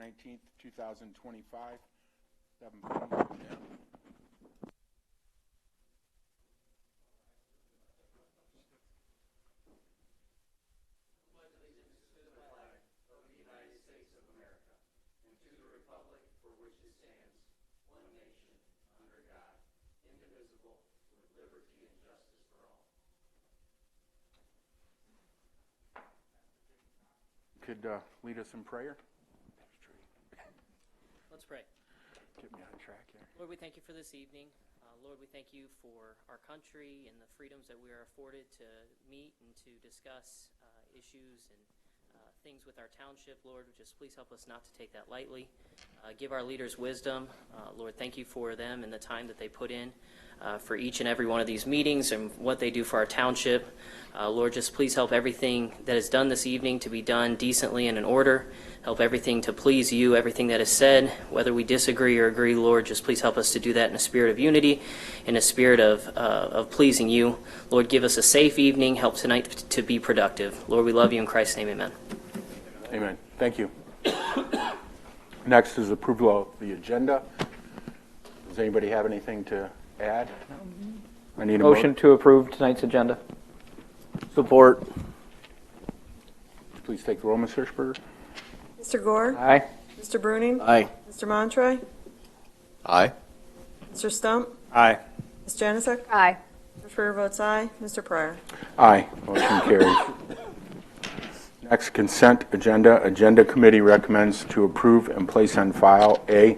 19th, 2025, 7:00 p.m. Could lead us in prayer? Let's pray. Get me on track here. Lord, we thank you for this evening. Lord, we thank you for our country and the freedoms that we are afforded to meet and to discuss issues and things with our township. Lord, just please help us not to take that lightly. Give our leaders wisdom. Lord, thank you for them and the time that they put in for each and every one of these meetings and what they do for our township. Lord, just please help everything that is done this evening to be done decently and in order. Help everything to please you, everything that is said, whether we disagree or agree, Lord, just please help us to do that in a spirit of unity, in a spirit of pleasing you. Lord, give us a safe evening. Help tonight to be productive. Lord, we love you in Christ's name, amen. Amen. Thank you. Next is approval of the agenda. Does anybody have anything to add? I need a Motion to approve tonight's agenda. Support. Please take the roll, Ms. Hirschberger. Mr. Gore? Aye. Mr. Bruning? Aye. Mr. Montroy? Aye. Mr. Stump? Aye. Ms. Janusik? Aye. Mr. Schreier votes aye. Mr. Pryor? Aye. Motion carries. Next, consent agenda. Agenda Committee recommends to approve and place on file A,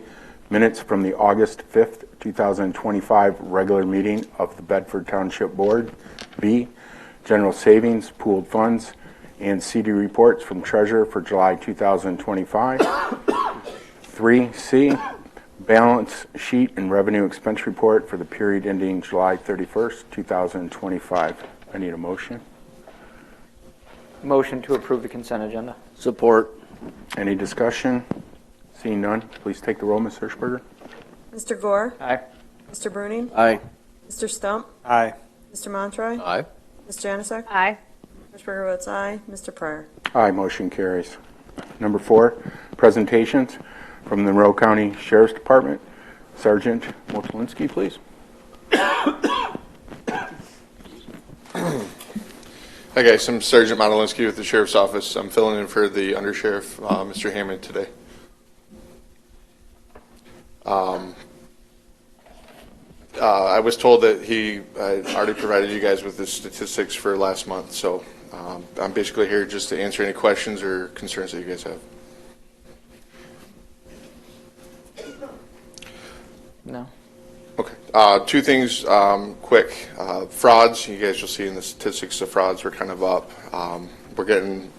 minutes from the August 5th, 2025 regular meeting of the Bedford Township Board. B, general savings, pooled funds, and CD reports from Treasurer for July 2025. 3C, balance sheet and revenue expense report for the period ending July 31st, 2025. I need a motion. Motion to approve the consent agenda. Support. Any discussion? Seeing none, please take the roll, Ms. Hirschberger. Mr. Gore? Aye. Mr. Bruning? Aye. Mr. Stump? Aye. Mr. Montroy? Aye. Ms. Janusik? Aye. Mr. Schreier votes aye. Mr. Pryor? Aye, motion carries. Number 4, presentations from the Monroe County Sheriff's Department. Sergeant Motolinski, please. Hi guys, I'm Sergeant Motolinski with the Sheriff's Office. I'm filling in for the Undersheriff, Mr. Hammond, today. I was told that he already provided you guys with the statistics for last month, so I'm basically here just to answer any questions or concerns that you guys have. No. Okay. 2 things quick. Frauds, you guys will see in the statistics, the frauds were kind of up. We're getting,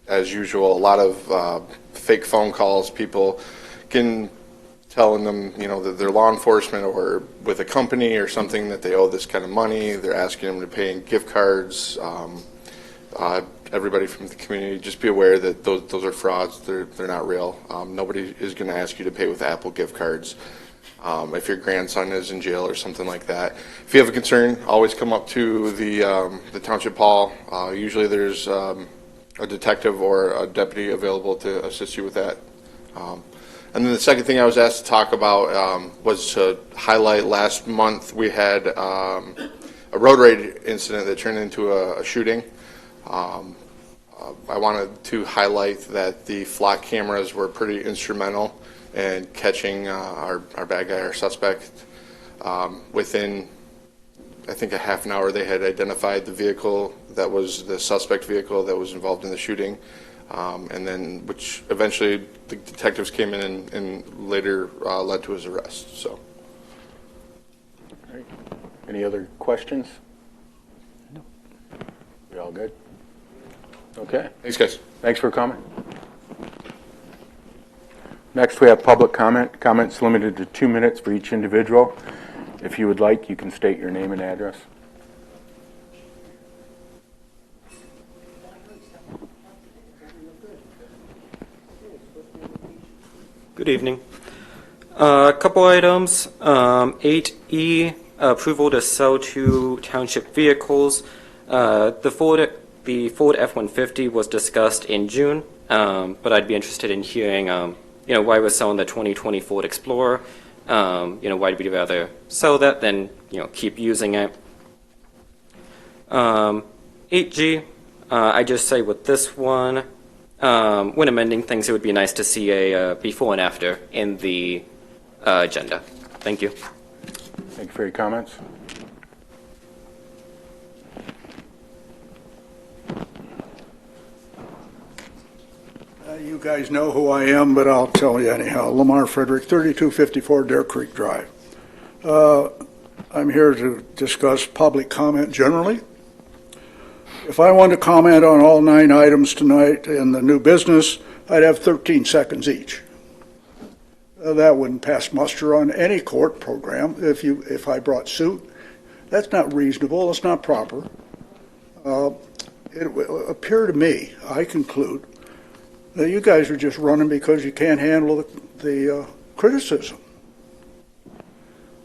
as usual, a lot of fake phone calls, people telling them, that they're law enforcement or with a company or something, that they owe this kind of money. They're asking them to pay in gift cards. Everybody from the community, just be aware that those are frauds. They're not real. Nobody is going to ask you to pay with Apple gift cards. If your grandson is in jail or something like that. If you have a concern, always come up to the Township Hall. Usually there's a detective or a deputy available to assist you with that. And then the second thing I was asked to talk about was to highlight last month we had a road rage incident that turned into a shooting. I wanted to highlight that the flock cameras were pretty instrumental in catching our bad guy, our suspect. Within, I think, a half an hour, they had identified the vehicle that was the suspect vehicle that was involved in the shooting. And then, which eventually the detectives came in and later led to his arrest. So, All right. Any other questions? No. We all good? Okay. thanks, guys. Thanks for coming. Next, we have public comment. Comments limited to 2 minutes for each individual. If you would like, you can state your name and address. Good evening. A couple items. 8E, approval to sell 2 township vehicles. The Ford F-150 was discussed in June, but I'd be interested in hearing, why we're selling the 2020 Ford Explorer. Why do we rather sell that than, keep using it? 8G, I just say with this one, when amending things, it would be nice to see a before and after in the agenda. Thank you. Thank you for your comments. You guys know who I am, but I'll tell you anyhow. Lamar Frederick, 3254 Dare Creek Drive. I'm here to discuss public comment generally. If I wanted to comment on all 9 items tonight in the new business, I'd have 13 seconds each. That wouldn't pass muster on any court program if I brought suit. That's not reasonable. It's not proper. It would appear to me, I conclude, that you guys are just running because you can't handle the criticism.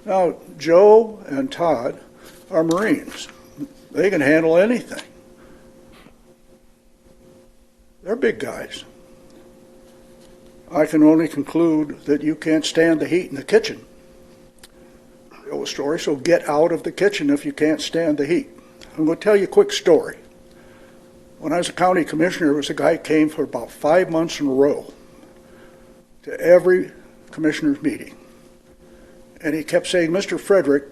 Now, Joe and Todd are Marines. They can handle anything. They're big guys. I can only conclude that you can't stand the heat in the kitchen. The old story, so get out of the kitchen if you can't stand the heat. I'm going to tell you a quick story. When I was a county commissioner, there was a guy who came for about 5 months in a row to every commissioner's meeting. And he kept saying, Mr. Frederick,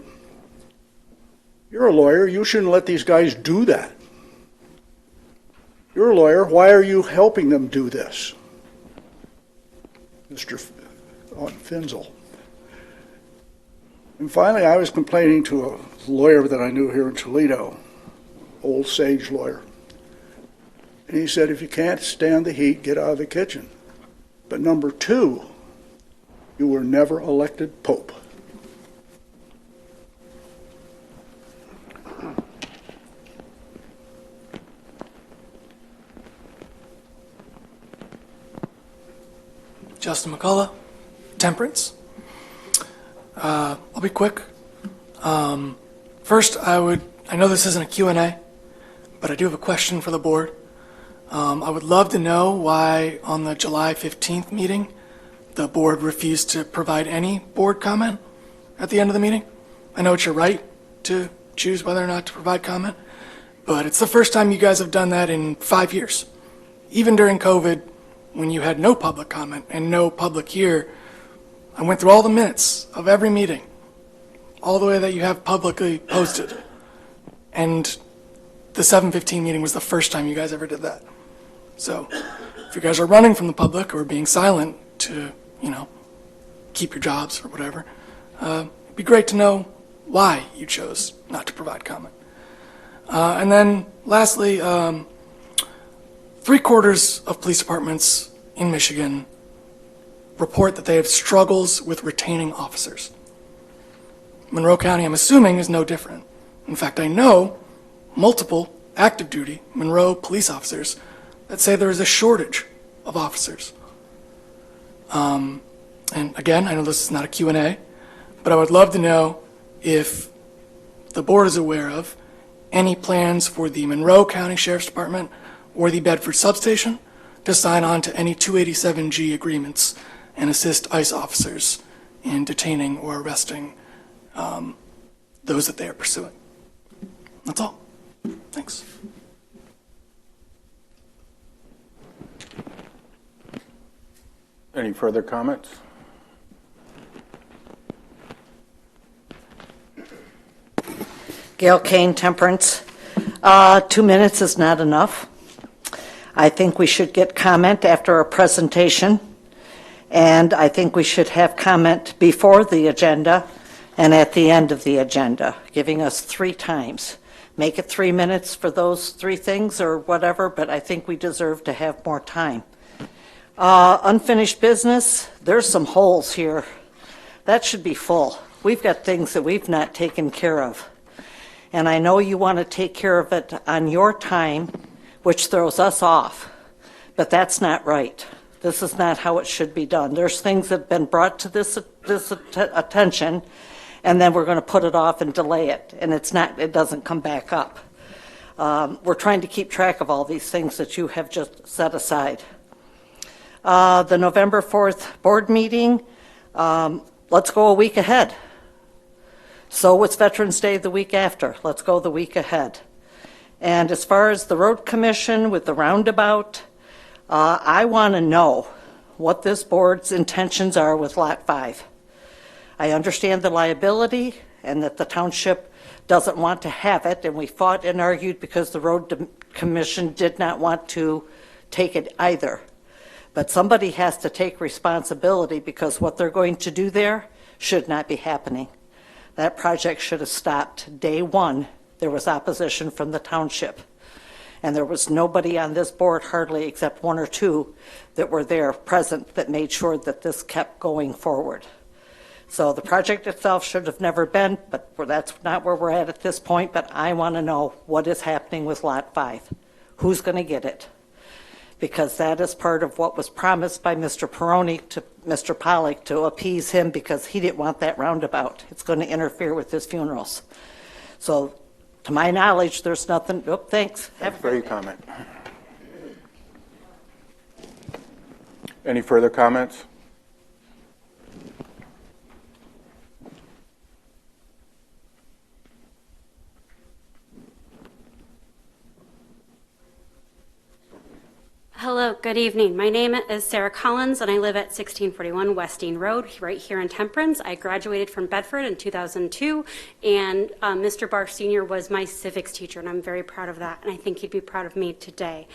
you're a lawyer. You shouldn't let these guys do that. You're a lawyer. Why are you helping them do this? Mr. Finzel. And finally, I was complaining to a lawyer that I knew here in Toledo, old sage lawyer. And he said, if you can't stand the heat, get out of the kitchen. But number 2, you were never elected Pope. Justin McCullough, Temperance. I'll be quick. First, I know this isn't a Q&A, but I do have a question for the board. I would love to know why on the July 15th meeting, the board refused to provide any board comment at the end of the meeting. I know it's your right to choose whether or not to provide comment, but it's the first time you guys have done that in 5 years. Even during COVID, when you had no public comment and no public here, I went through all the minutes of every meeting, all the way that you have publicly posted. And the 7:15 meeting was the first time you guys ever did that. So if you guys are running from the public or being silent to, keep your jobs or whatever, it'd be great to know why you chose not to provide comment. And then lastly, 3/4 of police departments in Michigan report that they have struggles with retaining officers. Monroe County, I'm assuming, is no different. In fact, I know multiple active duty Monroe police officers that say there is a shortage of officers. And again, I know this is not a Q&A, but I would love to know if the board is aware of any plans for the Monroe County Sheriff's Department or the Bedford substation to sign on to any 287G agreements and assist ICE officers in detaining or arresting those that they are pursuing. That's all. Thanks. Any further comments? Gail Kane, Temperance. 2 minutes is not enough. I think we should get comment after a presentation, and I think we should have comment before the agenda and at the end of the agenda, giving us 3 times. Make it 3 minutes for those 3 things or whatever, but I think we deserve to have more time. Unfinished business, there's some holes here. That should be full. We've got things that we've not taken care of. And I know you want to take care of it on your time, which throws us off. But that's not right. This is not how it should be done. There's things that have been brought to this attention, and then we're going to put it off and delay it, and it doesn't come back up. We're trying to keep track of all these things that you have just set aside. The November 4th board meeting, let's go a week ahead. So it's Veterans Day the week after. Let's go the week ahead. And as far as the road commission with the roundabout, I want to know what this board's intentions are with Lot 5. I understand the liability and that the township doesn't want to have it, and we fought and argued because the road commission did not want to take it either. But somebody has to take responsibility because what they're going to do there should not be happening. That project should have stopped day one. There was opposition from the township. And there was nobody on this board, hardly except one or two, that were there present that made sure that this kept going forward. So the project itself should have never been, but that's not where we're at this point. But I want to know what is happening with Lot 5. Who's going to get it? Because that is part of what was promised by Mr. Peroni to Mr. Pollock to appease him because he didn't want that roundabout. It's going to interfere with his funerals. So to my knowledge, there's nothing. Oh, thanks. Thanks for your comment. Any further comments? Hello, good evening. My name is Sarah Collins, and I live at 1641 Westing Road, right here in Temperance. I graduated from Bedford in 2002, and Mr. Barr Sr. was my civics teacher, and I'm very proud of that, and I think he'd be proud of me today.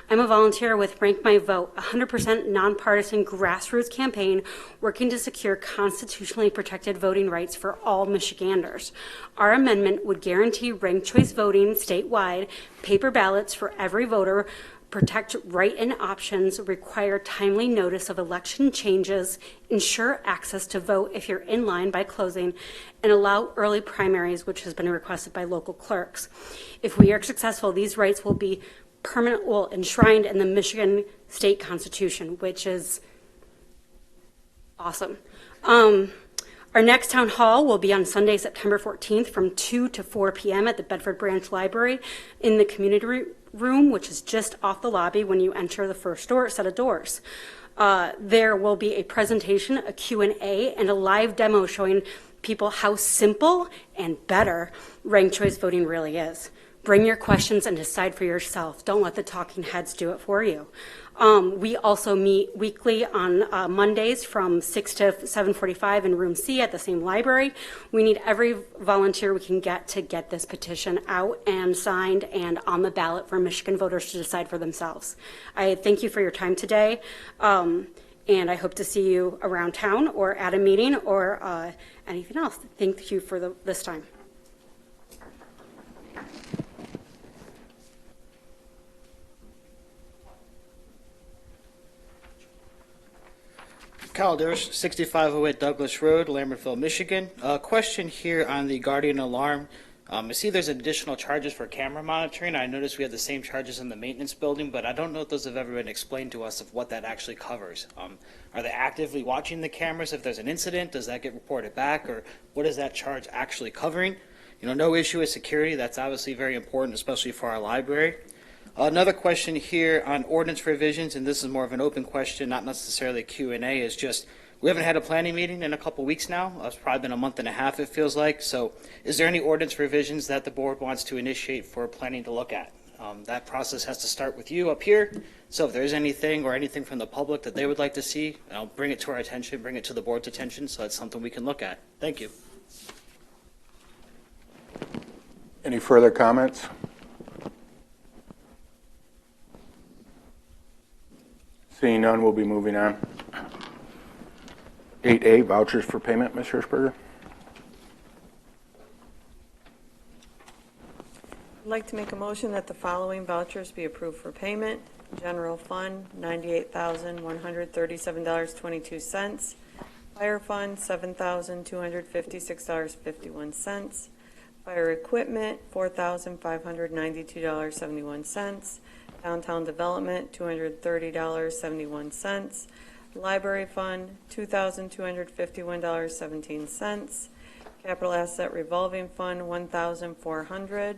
I'm a volunteer with Rank My Vote, a 100% nonpartisan grassroots campaign working to secure constitutionally protected voting rights for all Michiganders. Our amendment would guarantee ranked choice voting statewide, paper ballots for every voter, protect write-in options, require timely notice of election changes, ensure access to vote if you're in line by closing, and allow early primaries, which has been requested by local clerks. If we are successful, these rights will be enshrined in the Michigan State Constitution, which is awesome. Our next town hall will be on Sunday, September 14th from 2 to 4 p.m. at the Bedford Branch Library in the community room, which is just off the lobby when you enter the first set of doors. There will be a presentation, a Q&A, and a live demo showing people how simple and better ranked choice voting really is. Bring your questions and decide for yourself. Don't let the talking heads do it for you. We also meet weekly on Mondays from 6 to 7:45 in room C at the same library. We need every volunteer we can get to get this petition out and signed and on the ballot for Michigan voters to decide for themselves. I thank you for your time today, and I hope to see you around town or at a meeting or anything else. Thank you for this time. Kyle Durst, 6508 Douglas Road, Lambertville, Michigan. Question here on the Guardian Alarm. I see there's additional charges for camera monitoring. I noticed we have the same charges in the maintenance building, but I don't know if those have ever been explained to us of what that actually covers. Are they actively watching the cameras if there's an incident? Does that get reported back, or what is that charge actually covering? No issue with security. That's obviously very important, especially for our library. Another question here on ordinance revisions, and this is more of an open question, not necessarily Q&A, is just we haven't had a planning meeting in a couple weeks now. It's probably been a month and a half, it feels like. So is there any ordinance revisions that the board wants to initiate for planning to look at? That process has to start with you up here. So if there's anything or anything from the public that they would like to see, I'll bring it to our attention, bring it to the board's attention, so it's something we can look at. Thank you. Any further comments? Seeing none, we'll be moving on. 8A, vouchers for payment, Ms. Hirschberger. I'd like to make a motion that the following vouchers be approved for payment. General Fund, $98,137.22. Fire Fund, $7,256.51. Fire Equipment, $4,592.71. Downtown Development, $230.71. Library Fund, $2,251.17. Capital Asset Revolving Fund, $1,400.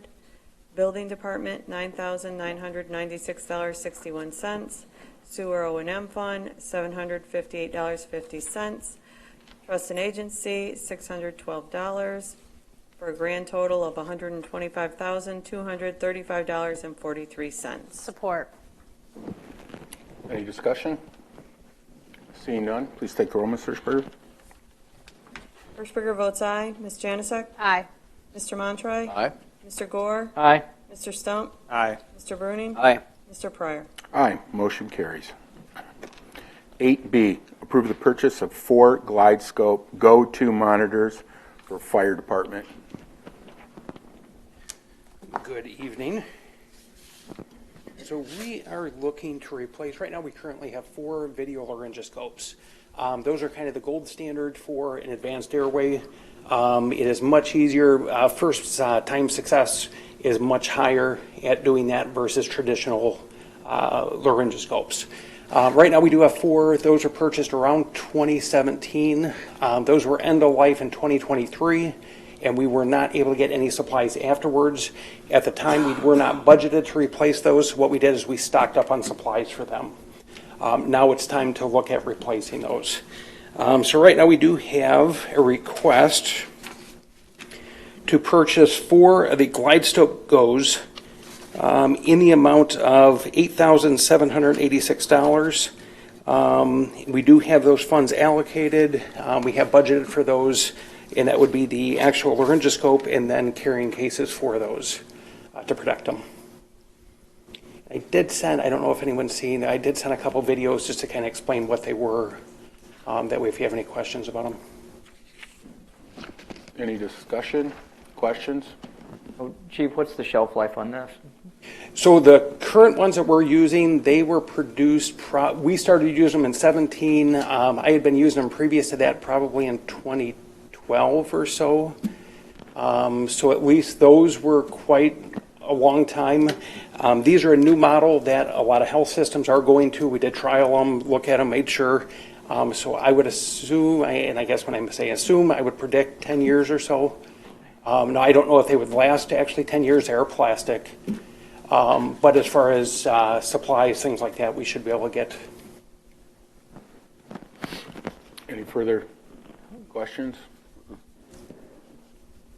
Building Department, $9,996.61. Sewer O&M Fund, $758.50. Trust and Agency, $612, for a grand total of $125,235.43. Support. Any discussion? Seeing none, please take the roll, Ms. Hirschberger. Hirschberger votes aye. Ms. Janusik? Aye. Mr. Montroy? Aye. Mr. Gore? Aye. Mr. Stump? Aye. Mr. Bruning? Aye. Mr. Pryor? Aye, motion carries. 8B, approve the purchase of 4 GlideScope Go-To monitors for fire department. Good evening. So we are looking to replace, right now we currently have 4 video laryngoscopes. Those are kind of the gold standard for an advanced airway. It is much easier. First time success is much higher at doing that versus traditional laryngoscopes. Right now we do have 4. Those are purchased around 2017. Those were end of life in 2023, and we were not able to get any supplies afterwards. At the time, we were not budgeted to replace those. What we did is we stocked up on supplies for them. Now it's time to look at replacing those. So right now we do have a request to purchase 4 of the GlideScope Go's in the amount of $8,786. We do have those funds allocated. We have budgeted for those, and that would be the actual laryngoscope and then carrying cases for those to protect them. I did send, I don't know if anyone's seen, I did send a couple videos just to kind of explain what they were. That way if you have any questions about them. Any discussion, questions? Oh, Chief, what's the shelf life on this? So the current ones that we're using, they were produced, we started using them in 17. I had been using them previous to that probably in 2012 or so. So at least those were quite a long time. These are a new model that a lot of health systems are going to. We did trial them, look at them, made sure. So I would assume, and I guess when I say assume, I would predict 10 years or so. Now, I don't know if they would last actually 10 years. They are plastic. But as far as supplies, things like that, we should be able to get. Any further questions?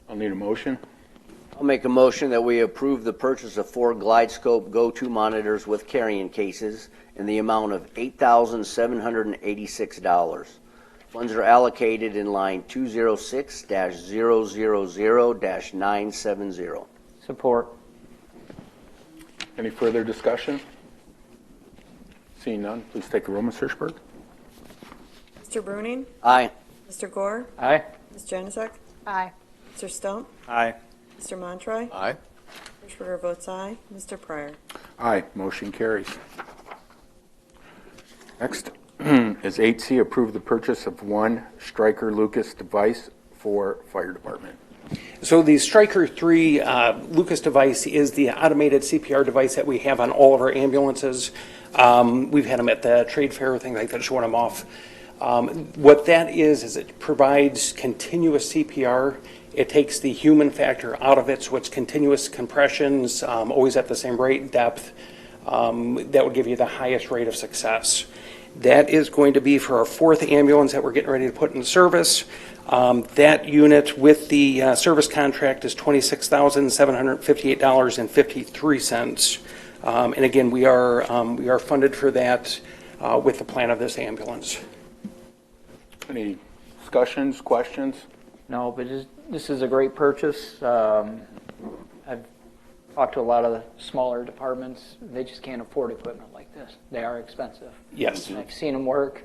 I'll need a motion. I'll make a motion that we approve the purchase of 4 GlideScope Go-To monitors with carrying cases in the amount of $8,786. Funds are allocated in line 206-000-970. Support. Any further discussion? Seeing none, please take the roll, Ms. Hirschberg. Mr. Bruning? Aye. Mr. Gore? Aye. Ms. Janusik? Aye. Mr. Stump? Aye. Mr. Montroy? Aye. Hirschberger votes aye. Mr. Pryor? Aye, motion carries. Next is 8C, approve the purchase of 1 Stryker Lucas device for fire department. So the Stryker 3 Lucas device is the automated CPR device that we have on all of our ambulances. We've had them at the trade fair, things like that, showing them off. What that is it provides continuous CPR. It takes the human factor out of it, so it's continuous compressions, always at the same rate and depth. That would give you the highest rate of success. That is going to be for our 4th ambulance that we're getting ready to put in service. That unit with the service contract is $26,758.53. And again, we are funded for that with the plan of this ambulance. Any discussions, questions? No, but this is a great purchase. I've talked to a lot of the smaller departments. They just can't afford equipment like this. They are expensive. Yes. And I've seen them work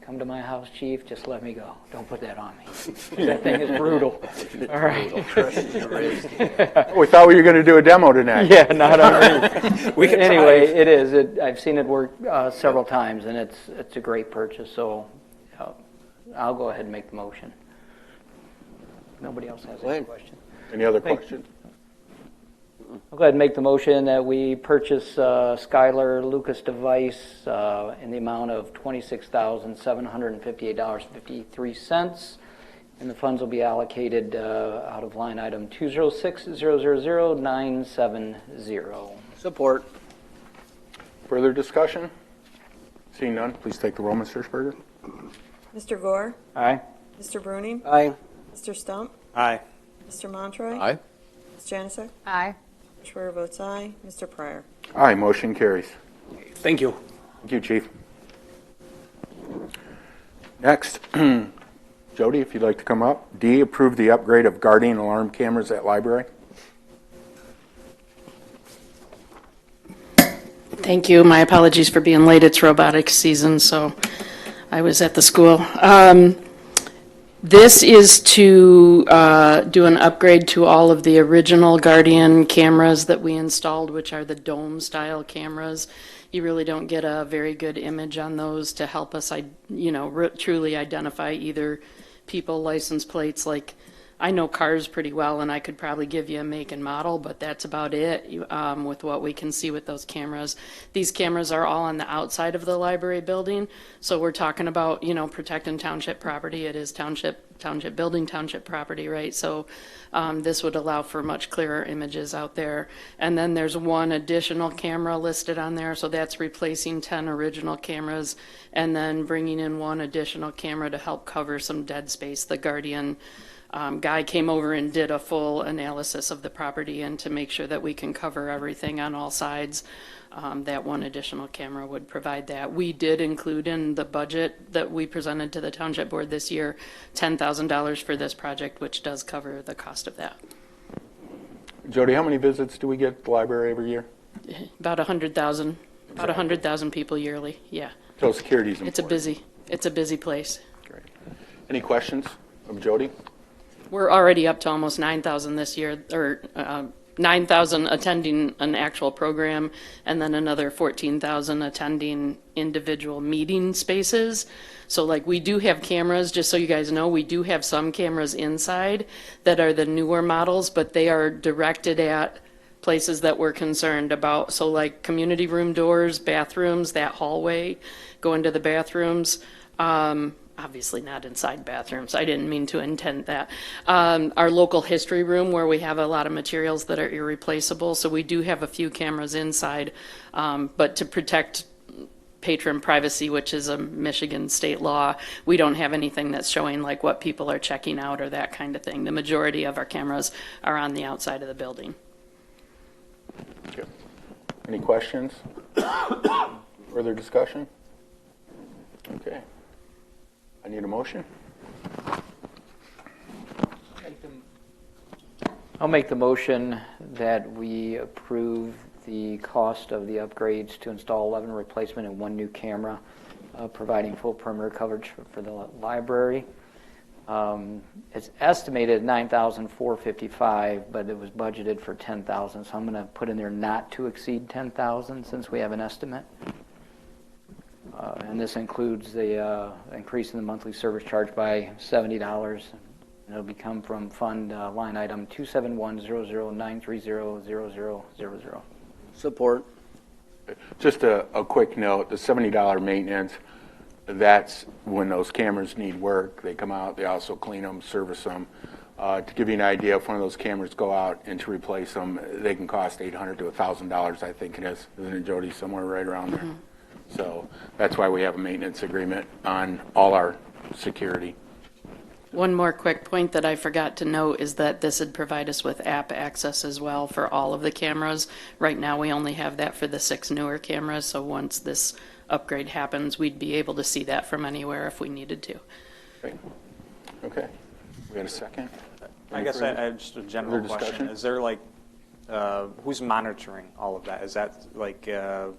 come to my house, chief, just let me go. Don't put that on me. That thing is brutal. All right. We thought we were going to do a demo tonight. Yeah, not on me. Anyway, try. it is. I've seen it work several times, and it's a great purchase. So I'll go ahead and make the motion. Nobody else has any questions? Any other questions? I'll go ahead and make the motion that we purchase Skylar Lucas device in the amount of $26,758.53, and the funds will be allocated out of line item 206000970. Support. Further discussion? Seeing none, please take the roll, Mr. Sperger. Mr. Gore? Aye. Mr. Bruning? Aye. Mr. Stump? Aye. Mr. Montroy? Aye. Ms. Janusik? Aye. Schwer votes aye. Mr. Pryor? Aye, motion carries. Thank you. Thank you, Chief. Next, Jody, if you'd like to come up. D, approve the upgrade of guardian alarm cameras at library. Thank you. My apologies for being late. It's robotics season, so I was at the school. This is to do an upgrade to all of the original Guardian cameras that we installed, which are the dome-style cameras. You really don't get a very good image on those to help us, truly identify either people, license plates. Like, I know cars pretty well, and I could probably give you a make and model, but that's about it with what we can see with those cameras. These cameras are all on the outside of the library building, so we're talking about, protecting township property. It is township building, township property, right? So this would allow for much clearer images out there. And then there's one additional camera listed on there, so that's replacing 10 original cameras and then bringing in one additional camera to help cover some dead space. The Guardian guy came over and did a full analysis of the property, and to make sure that we can cover everything on all sides, that one additional camera would provide that. We did include in the budget that we presented to the Township Board this year $10,000 for this project, which does cover the cost of that. Jody, how many visits do we get at the library every year? About 100,000. About 100,000 people yearly. Yeah. So security's important. It's a busy place. Great. Any questions of Jody? We're already up to almost 9,000 this year, or 9,000 attending an actual program, and then another 14,000 attending individual meeting spaces. So like, we do have cameras, just so you guys know, we do have some cameras inside that are the newer models, but they are directed at places that we're concerned about. So like community room doors, bathrooms, that hallway, go into the bathrooms. Obviously not inside bathrooms. I didn't mean to intend that. Our local history room, where we have a lot of materials that are irreplaceable. So we do have a few cameras inside, but to protect patron privacy, which is a Michigan state law, we don't have anything that's showing like what people are checking out or that kind of thing. The majority of our cameras are on the outside of the building. Okay. Any questions? Further discussion? Okay. I need a motion. I'll make the motion that we approve the cost of the upgrades to install 11 replacement and 1 new camera, providing full perimeter coverage for the library. It's estimated $9,455, but it was budgeted for $10,000, so I'm going to put in there not to exceed $10,000 since we have an estimate. And this includes the increase in the monthly service charge by $70. It'll become from fund line item 2710093000000. Support. Just a quick note, the $70 maintenance, that's when those cameras need work. They come out, they also clean them, service them. To give you an idea, if one of those cameras go out and to replace them, they can cost $800 to $1,000, I think it is. Isn't it, Jody? Somewhere right around there. Mm-hmm. So that's why we have a maintenance agreement on all our security. One more quick point that I forgot to note is that this would provide us with app access as well for all of the cameras. Right now we only have that for the 6 newer cameras, so once this upgrade happens, we'd be able to see that from anywhere if we needed to. Great. Okay. We had a second? I guess I have just a general question. Is there like, who's monitoring all of that? Is that like a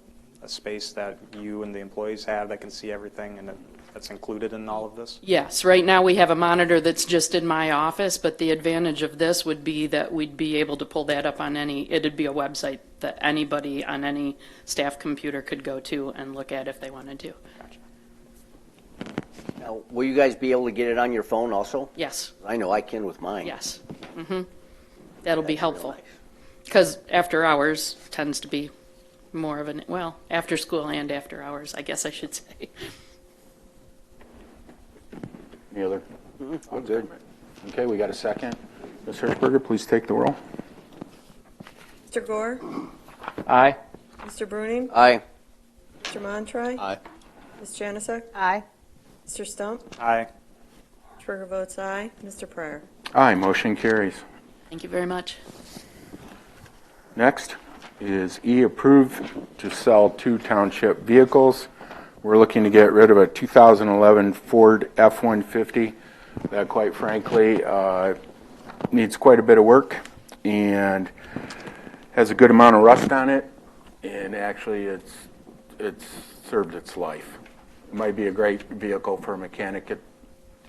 space that you and the employees have that can see everything, and that's included in all of this? Yes, right now we have a monitor that's just in my office, but the advantage of this would be that we'd be able to pull that up on it'd be a website that anybody on any staff computer could go to and look at if they wanted to. Now, will you guys be able to get it on your phone also? Yes. I know I can with mine. Yes. That'll be helpful. Because after hours tends to be more of after school and after hours, I guess I should say. Any other? Oh, good. Okay, we got a second. Ms. Hirschberger, please take the roll. Mr. Gore? Aye. Mr. Bruning? Aye. Mr. Montroy? Aye. Ms. Janusik? Aye. Mr. Stump? Aye. Schberger votes aye. Mr. Pryor? Aye, motion carries. Thank you very much. Next is E, approve to sell 2 township vehicles. We're looking to get rid of a 2011 Ford F-150 that, quite frankly, needs quite a bit of work and has a good amount of rust on it, and actually it's served its life. It might be a great vehicle for a mechanic to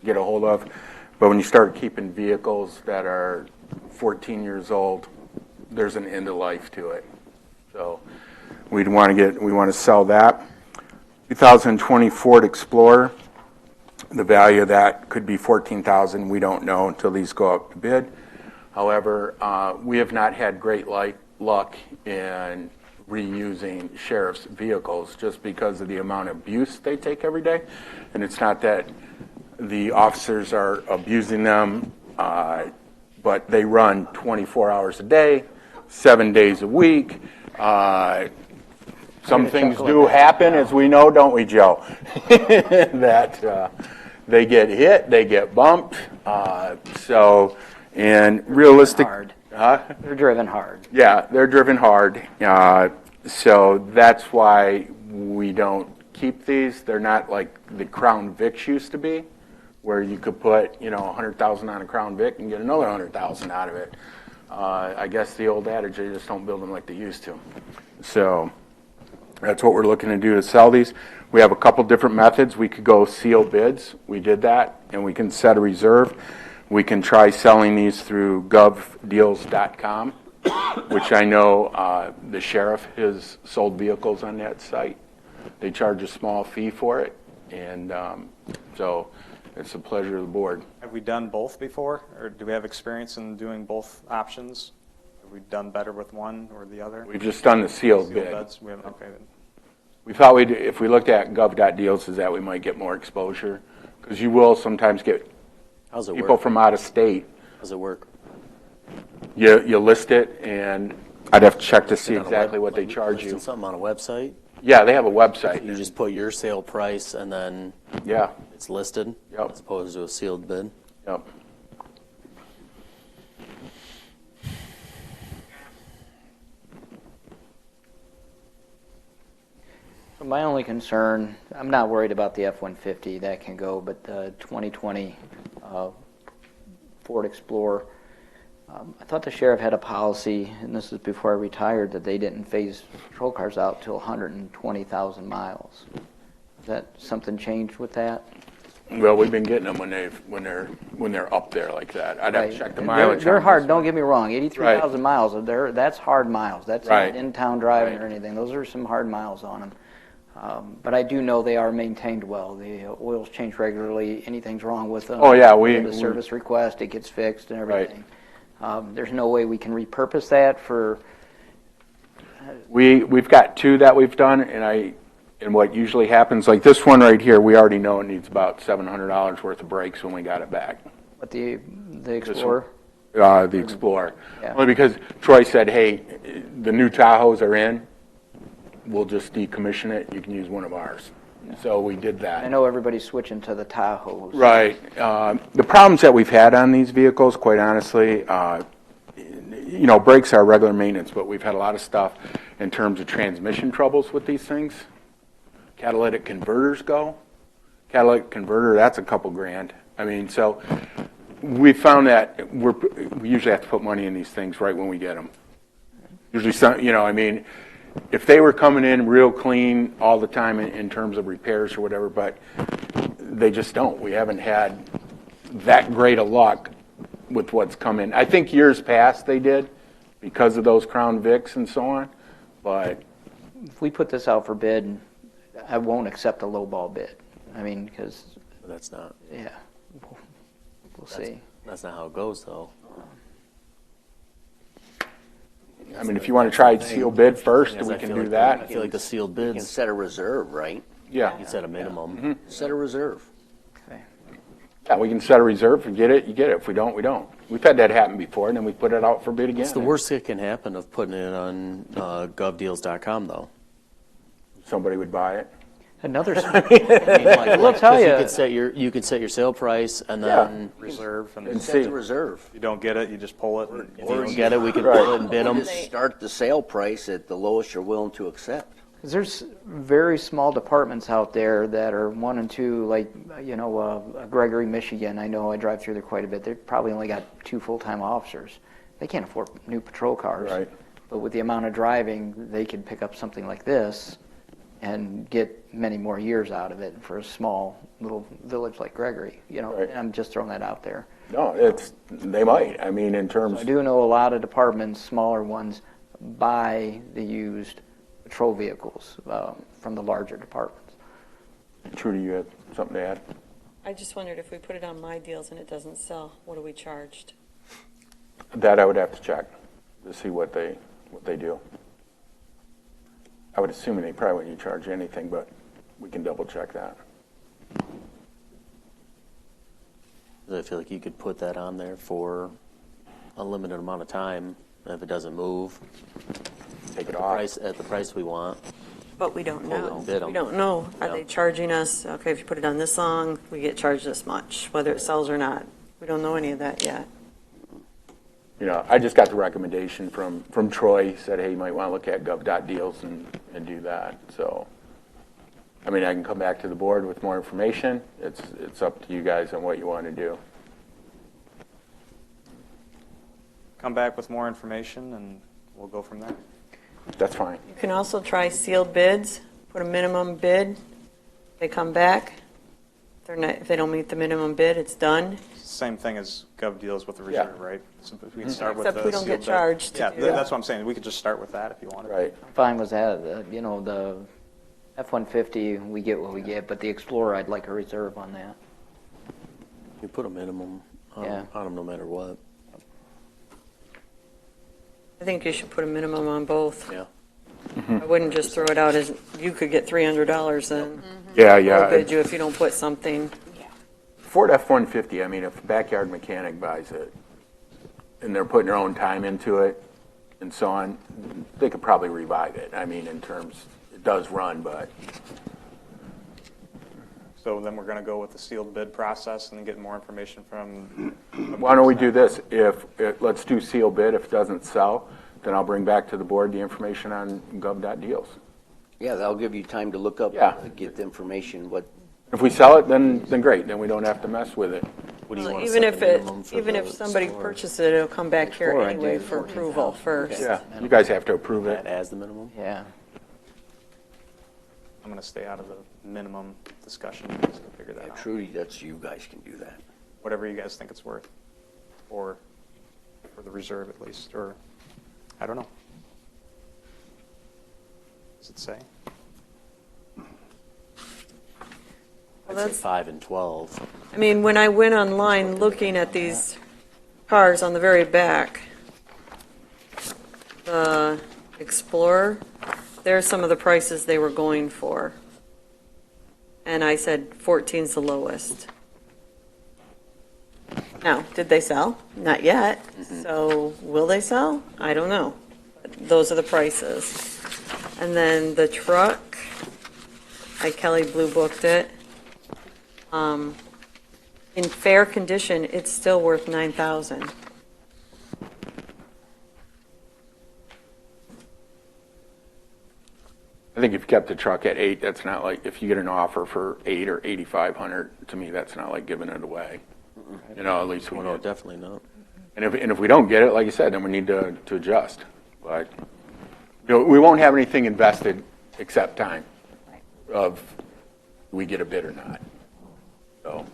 get a hold of, but when you start keeping vehicles that are 14 years old, there's an end of life to it. So we want to sell that. 2020 Ford Explorer, the value of that could be $14,000. We don't know until these go up to bid. However, we have not had great luck in reusing sheriff's vehicles just because of the amount of abuse they take every day. And it's not that the officers are abusing them, but they run 24 hours a day, 7 days a week. Some things do happen, as we know, don't we, Joe? That they get hit, they get bumped. And realistic. Hard. Huh? They're driven hard. Yeah, they're driven hard. So that's why we don't keep these. They're not like the Crown Vics used to be, where you could put, $100,000 on a Crown Vic and get another $100,000 out of it. I guess the old adage, they just don't build them like they used to. So that's what we're looking to do, to sell these. We have a couple different methods. We could go seal bids. We did that, and we can set a reserve. We can try selling these through govdeals.com, which I know the sheriff has sold vehicles on that site. They charge a small fee for it, and so it's a pleasure of the board. Have we done both before, or do we have experience in doing both options? Have we done better with one or the other? We've just done the sealed bid. Bids? We haven't, okay. We thought if we looked at gov.deals, is that we might get more exposure, because you will sometimes get people from out of state. How's it work? You list it, and I'd have to check to see exactly what they charge you. Something on a website? Yeah, they have a website. You just put your sale price and then it's listed as opposed to a sealed bid? Yep. My only concern, I'm not worried about the F-150, that can go, but the 2020 Ford Explorer, I thought the sheriff had a policy, and this is before I retired, that they didn't phase patrol cars out till 120,000 miles. Has that something changed with that? Well, we've been getting them when they're up there like that. I'd have to check the mileage. They're hard. Don't get me wrong. 83,000 miles. That's hard miles. That's not in-town driving or anything. Those are some hard miles on them. But I do know they are maintained well. The oil's changed regularly. Anything's wrong with them. Oh yeah, we get a service request. It gets fixed and everything. There's no way we can repurpose that for. We've got 2 that we've done, and what usually happens, like this one right here, we already know it needs about $700 worth of brakes when we got it back. What, the Explorer? The Explorer. Yeah. Only because Troy said, hey, the new Tahoes are in. We'll just decommission it. You can use one of ours. Yeah. So we did that. I know everybody's switching to the Tahoes. Right. The problems that we've had on these vehicles, quite honestly, brakes are regular maintenance, but we've had a lot of stuff in terms of transmission troubles with these things. Catalytic converters go. Catalytic converter, that's a couple grand. I mean, so we found that we usually have to put money in these things right when we get them. Usually, if they were coming in real clean all the time in terms of repairs or whatever, but they just don't. We haven't had that great of luck with what's come in. I think years past they did because of those Crown Vics and so on, but If we put this out for bid, I won't accept a lowball bid. I mean, because, That's not, yeah, we'll see. that's not how it goes, though. I mean, if you want to try sealed bid first, Yes, we I can feel do like that. I feel like the sealed You can bids, set a reserve, right? Yeah. you set a minimum. Mhm. Set a reserve. Okay. Yeah, we can set a reserve. If you get it, you get it. If we don't, we don't. We've had that happen before, and then we put it out for bid again. What's the worst that can happen of putting it on govdeals.com, though? Somebody would buy it. Another, We'll tell you. You could set your sale price and Yeah. then Reserve, and And if see. Set the reserve. you don't get it, you just pull it. And if you don't get it, we can Right. pull it and bid them. Just start the sale price at the lowest you're willing to accept. 'Cause there's very small departments out there that are 1 and 2, like, Gregory, Michigan. I know I drive through there quite a bit. They've probably only got 2 full-time officers. They can't afford new patrol cars. Right. But with the amount of driving, they could pick up something like this and get many more years out of it for a small little village like Gregory. Right. I'm just throwing that out there. No, they might. I mean, in terms. I do know a lot of departments, smaller ones, buy the used patrol vehicles from the larger departments. Trudy, you had something to add? I just wondered if we put it on my deals and it doesn't sell, what are we charged? That I would have to check to see what they do. I would assume they probably wouldn't charge anything, but we can double check that. I feel like you could put that on there for a limited amount of time. And if it doesn't move, Take it off. at the price we want. But we don't Pull it know. and bid 'em. We don't know. Are Yeah. they charging us, okay, if you put it on this long, we get charged this much, whether it sells or not? We don't know any of that yet. I just got the recommendation from Troy. He said, hey, you might want to look at gov.deals and do that. So, I mean, I can come back to the board with more information. It's up to you guys on what you want to do. Come back with more information, and we'll go from there. That's fine. You can also try sealed bids, put a minimum bid. They come back. If they don't meet the minimum bid, it's done. Same thing as Gov deals with the Yeah. reserve, right? So if we can start with Except the we don't get sealed bid. charged to Yeah, do that. that's what I'm saying. We could just start with that if you wanted. Right. I'm fine with that. The F-150, we get what we get, but the Explorer, I'd like a reserve on that. You put a minimum on them no matter what. I think you should put a minimum on both. Yeah. I wouldn't just throw it out as, you could get $300 then. Yeah, They'll bid you if you don't put something. Ford F-150, I mean, if a backyard mechanic buys it and they're putting their own time into it and so on, they could probably revive it. I mean, in terms, it does run, but So then we're going to go with the sealed bid process and get more information from. why don't we do this? Let's do seal bid. If it doesn't sell, then I'll bring back to the board the information on gov.deals. Yeah, that'll give you time to look up, Yeah. get the information, what, If we sell it, then great. Then we don't have to mess with it. What do you want to Even set if the minimum for even the if somebody Explorer? purchases it, it'll come back here Explorer, I anyway do for approval 14,000. first. Yeah, you guys have to approve That it. as the minimum? Yeah. I'm going to stay out of the minimum discussion. Just to figure that out. truly, that's, you guys can do that. Whatever you guys think it's worth, or for the reserve at least, or I don't know. Does it say? I'd say 5 and 12. I mean, when I went online looking at these cars on the very back, the Explorer, there's some of the prices they were going for. And I said 14's the lowest. Now, did they sell? Not yet. So will they sell? I don't know. Those are the prices. And then the truck, Kelly Blue booked it. In fair condition, it's still worth $9,000. I think if you kept the truck at 8, that's not like, if you get an offer for 8 or 8,500, to me, that's not like giving it away. At least we Well, no, get. definitely not. And if we don't get it, like you said, then we need to adjust. But, we won't have anything invested except time of we get a bid or not. So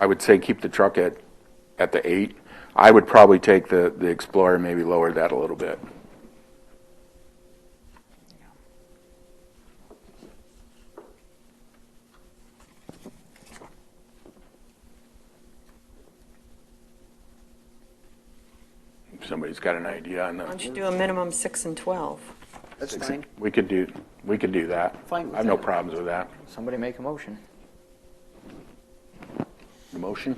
I would say keep the truck at the 8. I would probably take the Explorer, maybe lower that a little bit. If somebody's got an idea on Why don't you that. do a minimum 6 and 12? That's fine. We could do that. Fine with I have no that. problems with that. Somebody make a motion. The motion?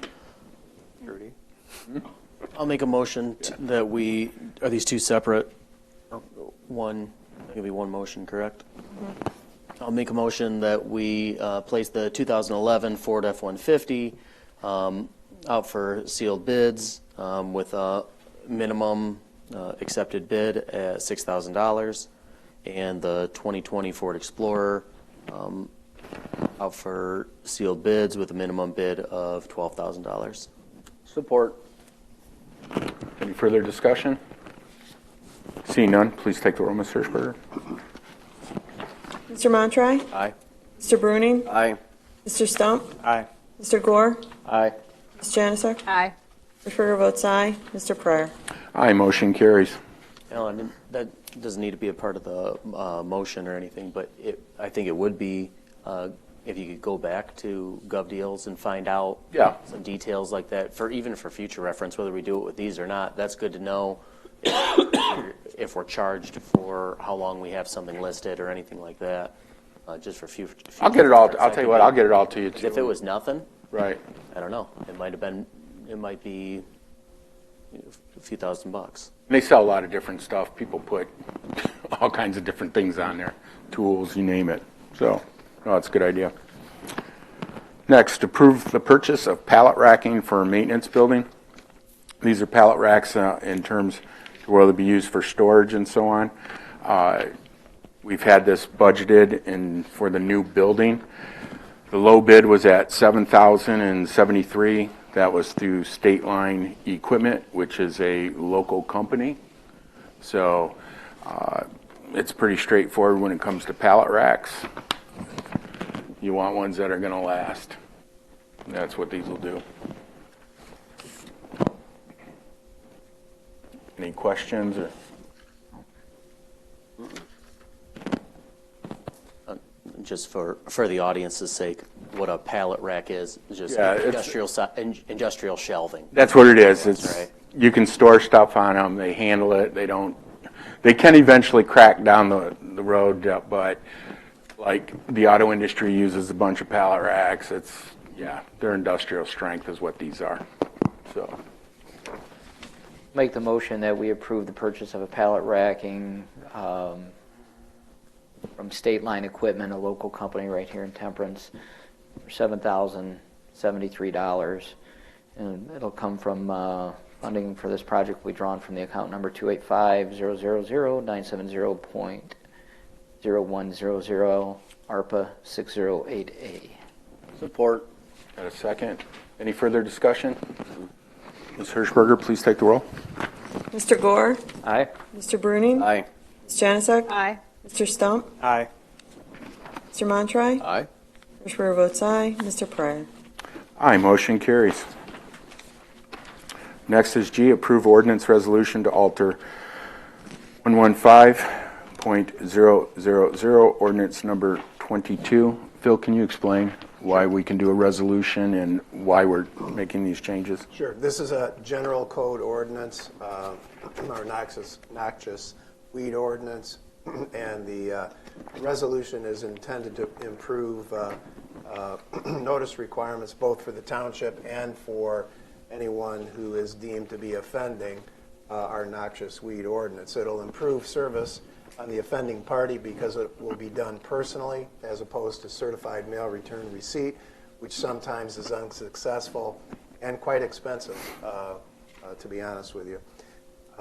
I'll make a motion that we, are these two separate? Or one, it'll be one motion, correct? I'll make a motion that we place the 2011 Ford F-150 out for sealed bids with a minimum accepted bid at $6,000, and the 2020 Ford Explorer out for sealed bids with a minimum bid of $12,000. Support. Any further discussion? Seeing none, please take the roll, Ms. Hirschberger. Mr. Montroy? Aye. Mr. Bruning? Aye. Mr. Stump? Aye. Mr. Gore? Aye. Ms. Janusik? Aye. Hirschberger votes aye. Mr. Pryor? Aye, motion carries. No, I mean, that doesn't need to be a part of the motion or anything, but I think it would be if you could go back to GovDeals and find out some details like that, even for future reference, whether we do it with these or not. That's good to know if we're charged for how long we have something listed or anything like that, just for future. I'll get it all. I'll tell you what. I'll get it all to you too. If it was nothing, right? I don't know. It might have been. It might be a few $1,000s. They sell a lot of different stuff. People put all kinds of different things on there, tools, you name it. So, no, it's a good idea. Next, approve the purchase of pallet racking for a maintenance building. These are pallet racks in terms where they'll be used for storage and so on. We've had this budgeted for the new building. The low bid was at $7,073. That was through State Line Equipment, which is a local company. So it's pretty straightforward when it comes to pallet racks. You want ones that are going to last. That's what these will do. Any questions? Just for the audience's sake, what a pallet rack is just industrial shelving. That's what it is. That's right. You can store stuff on them. They handle it. They can eventually crack down the road, but like the auto industry uses a bunch of pallet racks. They're industrial strength is what these are. So, Make the motion that we approve the purchase of a pallet racking from State Line Equipment, a local company right here in Temperance, for $7,073. And it'll come from funding for this project will be drawn from the account number 285-000-970.0100, ARPA 608A. Support. got a second? Any further discussion? Ms. Hirschberger, please take the roll. Mr. Gore? Aye. Mr. Bruning? Aye. Ms. Janusik? Aye. Mr. Stump? Aye. Mr. Montroy? Aye. Hirschberger votes aye. Mr. Pryor? Aye, motion carries. Next is G, approve ordinance resolution to alter 115.000, ordinance number 22. Phil, can you explain why we can do a resolution and why we're making these changes? Sure. This is a general code ordinance, our noxious weed ordinance, and the resolution is intended to improve notice requirements both for the township and for anyone who is deemed to be offending our noxious weed ordinance. It'll improve service on the offending party because it will be done personally as opposed to certified mail return receipt, which sometimes is unsuccessful and quite expensive, to be honest with you.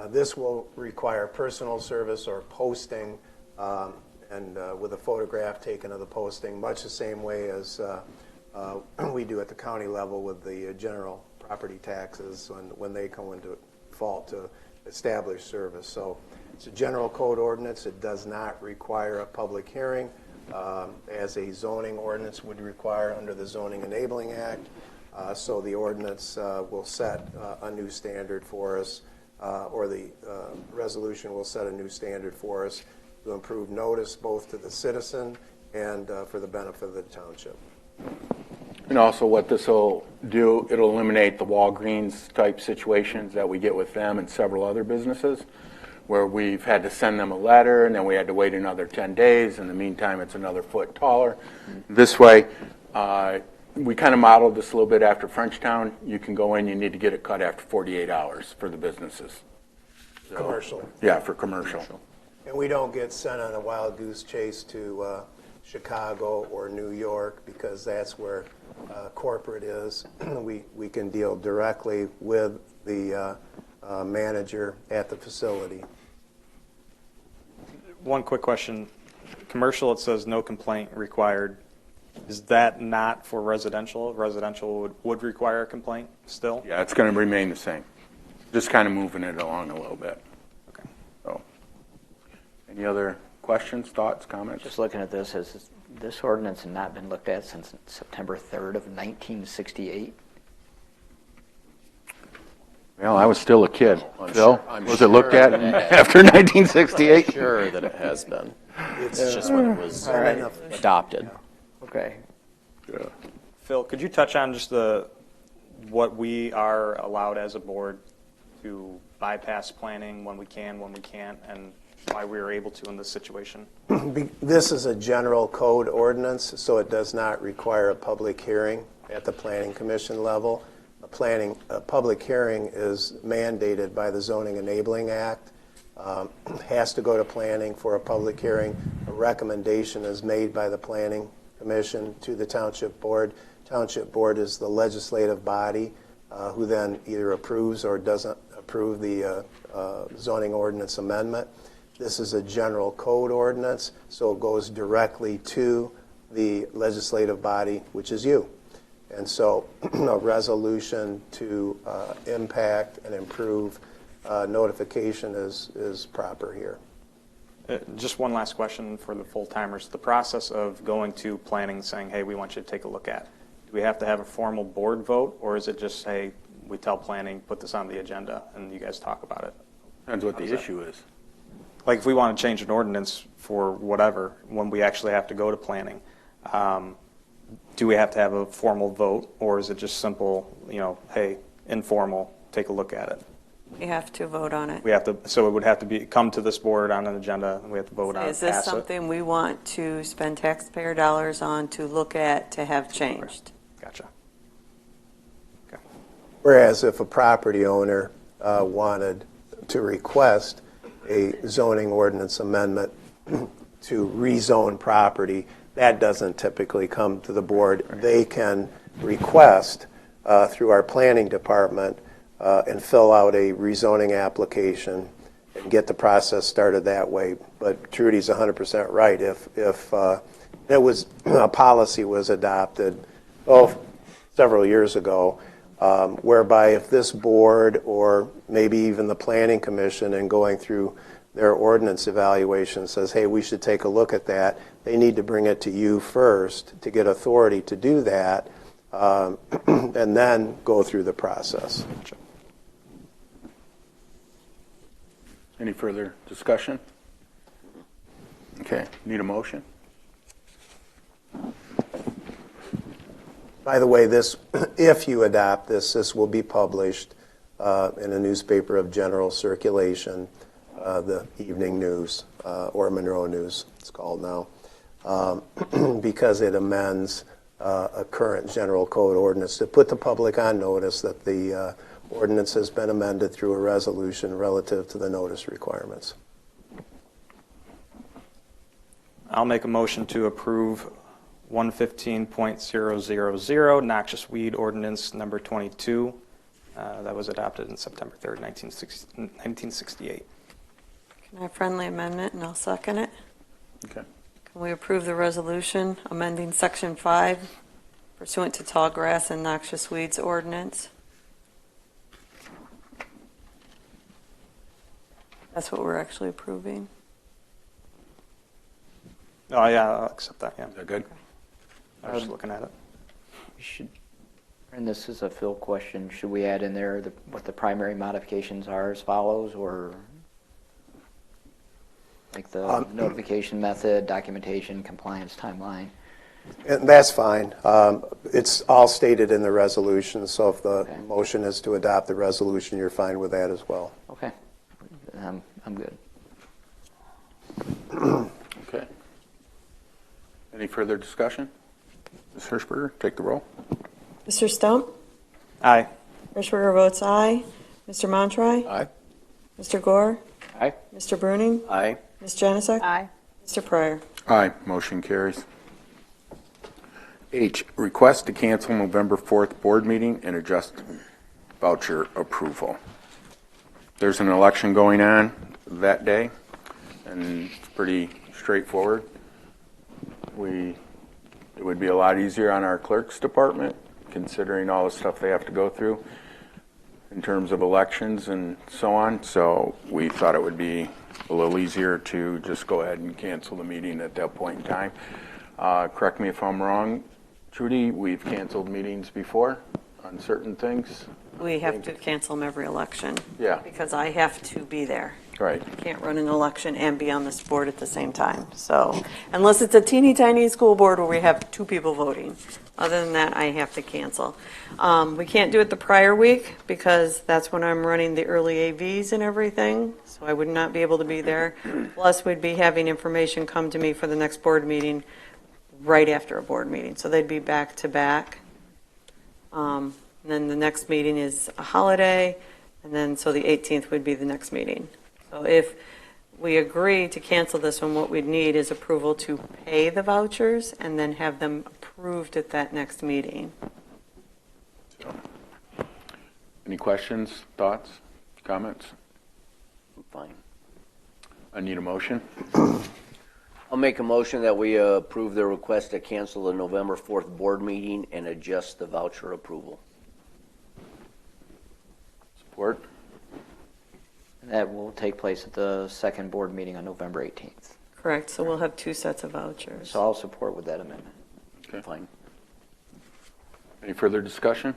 This will require personal service or posting and with a photograph taken of the posting, much the same way as we do at the county level with the general property taxes when they come into default to establish service. So it's a general code ordinance. It does not require a public hearing as a zoning ordinance would require under the Zoning Enabling Act. So the ordinance will set a new standard for us, or the resolution will set a new standard for us to improve notice both to the citizen and for the benefit of the township. And also what this will do, it'll eliminate the Walgreens type situations that we get with them and several other businesses, where we've had to send them a letter and then we had to wait another 10 days. In the meantime, it's another foot taller. This way, we kind of modeled this a little bit after Frenchtown. You can go in, you need to get it cut after 48 hours for the businesses. So, commercial. Yeah, for commercial. And we don't get sent on a wild goose chase to Chicago or New York, because that's where corporate is. We can deal directly with the manager at the facility. One quick question. Commercial, it says no complaint required. Is that not for residential? Residential would require a complaint still? Yeah, it's going to remain the same. Just kind of moving it along a little bit. Okay. So, any other questions, thoughts, comments? Just looking at this, has this ordinance not been looked at since September 3rd of 1968? Well, I was still a kid. Phil, I'm was sure it looked at that it has. after 1968? I'm sure that it has been. It's just when it was adopted. Okay. Yeah. Phil, could you touch on just what we are allowed as a board to bypass planning when we can, when we can't, and why we are able to in this situation? This is a general code ordinance, so it does not require a public hearing at the Planning Commission level. A public hearing is mandated by the Zoning Enabling Act. Has to go to planning for a public hearing. A recommendation is made by the Planning Commission to the Township Board. Township Board is the legislative body who then either approves or doesn't approve the zoning ordinance amendment. This is a general code ordinance, so it goes directly to the legislative body, which is you. And so a resolution to impact and improve notification is proper here. Just one last question for the full-timers. The process of going to planning and saying, hey, we want you to take a look at, do we have to have a formal board vote, or is it just, hey, we tell planning, put this on the agenda, and you guys talk about it? Depends what the issue is. Like if we want to change an ordinance for whatever, when we actually have to go to planning, do we have to have a formal vote, or is it just simple, hey, informal, take a look at it? You have to vote on it. We have to, so it would have to come to this board on an agenda, and we have to vote on it, Is this pass it. something we want to spend taxpayer dollars on to look at, to have changed? Gotcha. Okay. Whereas if a property owner wanted to request a zoning ordinance amendment to rezone property, that doesn't typically come to the board. They can request through our planning department and fill out a rezoning application and get the process started that way. But Trudy's 100% right. If it was a policy was adopted several years ago, whereby if this board or maybe even the Planning Commission and going through their ordinance evaluation says, hey, we should take a look at that, they need to bring it to you first to get authority to do that, and then go through the process. Any further discussion? Okay, need a motion? By the way, this, if you adopt this, this will be published in a newspaper of general circulation, the Evening News, or Monroe News, it's called now, because it amends a current general code ordinance to put the public on notice that the ordinance has been amended through a resolution relative to the notice requirements. I'll make a motion to approve 115.000 noxious weed ordinance number 22 that was adopted on September 3rd, 1968. Can I have a friendly amendment, and I'll second it? Okay. Can we approve the resolution amending Section 5 pursuant to tall grass and noxious weeds ordinance? That's what we're actually approving. Oh, yeah, I'll accept that, yeah. Is that good? I was just looking at it. We should, and this is a Phil question, should we add in there what the primary modifications are as follows, or like the notification method, documentation, compliance timeline? And that's fine. It's all stated in the resolution, so if the motion is to adopt the resolution, you're fine with that as well. Okay, I'm good. Okay. Any further discussion? Ms. Hirschberger, take the roll. Mr. Stump? Aye. Hirschberger votes aye. Mr. Montroy? Aye. Mr. Gore? Aye. Mr. Bruning? Aye. Ms. Janusik? Aye. Mr. Pryor? Aye, motion carries. H, request to cancel November 4th board meeting and adjust voucher approval. There's an election going on that day, and it's pretty straightforward. It would be a lot easier on our clerk's department, considering all the stuff they have to go through in terms of elections and so on. So we thought it would be a little easier to just go ahead and cancel the meeting at that point in time. Correct me if I'm wrong, Trudy, we've canceled meetings before on certain things. We have to cancel them every election. Yeah. Because I have to be there. Right. I can't run an election and be on this board at the same time. So unless it's a teeny tiny school board where we have 2 people voting. Other than that, I have to cancel. We can't do it the prior week because that's when I'm running the early AVs and everything. So I would not be able to be there. Plus, we'd be having information come to me for the next board meeting right after a board meeting. So they'd be back to back. And then the next meeting is a holiday. And then so the 18th would be the next meeting. So if we agree to cancel this one, what we'd need is approval to pay the vouchers and then have them approved at that next meeting. Any questions, thoughts, comments? Fine. I need a motion. I'll make a motion that we approve the request to cancel the November 4th board meeting and adjust the voucher approval. Support. That will take place at the second board meeting on November 18th. Correct. So we'll have 2 sets of vouchers. So I'll support with that amendment. Okay. Fine. Any further discussion?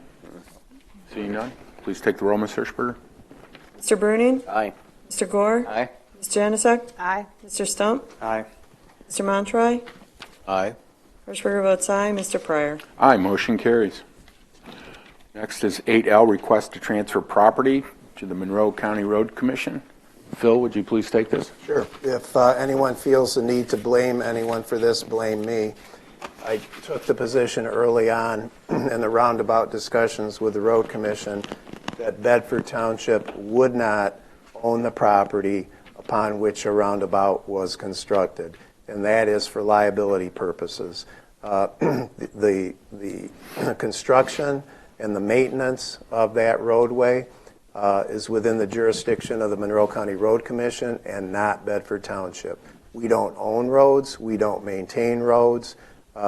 Seeing none, please take the roll, Ms. Hirschberger. Mr. Bruning? Aye. Mr. Gore? Aye. Ms. Janusik? Aye. Mr. Stump? Aye. Mr. Montroy? Aye. Hirschberger votes aye. Mr. Pryor? Aye, motion carries. Next is 8L, request to transfer property to the Monroe County Road Commission. Phil, would you please take this? Sure. If anyone feels the need to blame anyone for this, blame me. I took the position early on in the roundabout discussions with the Road Commission that Bedford Township would not own the property upon which a roundabout was constructed, and that is for liability purposes. The construction and the maintenance of that roadway is within the jurisdiction of the Monroe County Road Commission and not Bedford Township. We don't own roads. We don't maintain roads.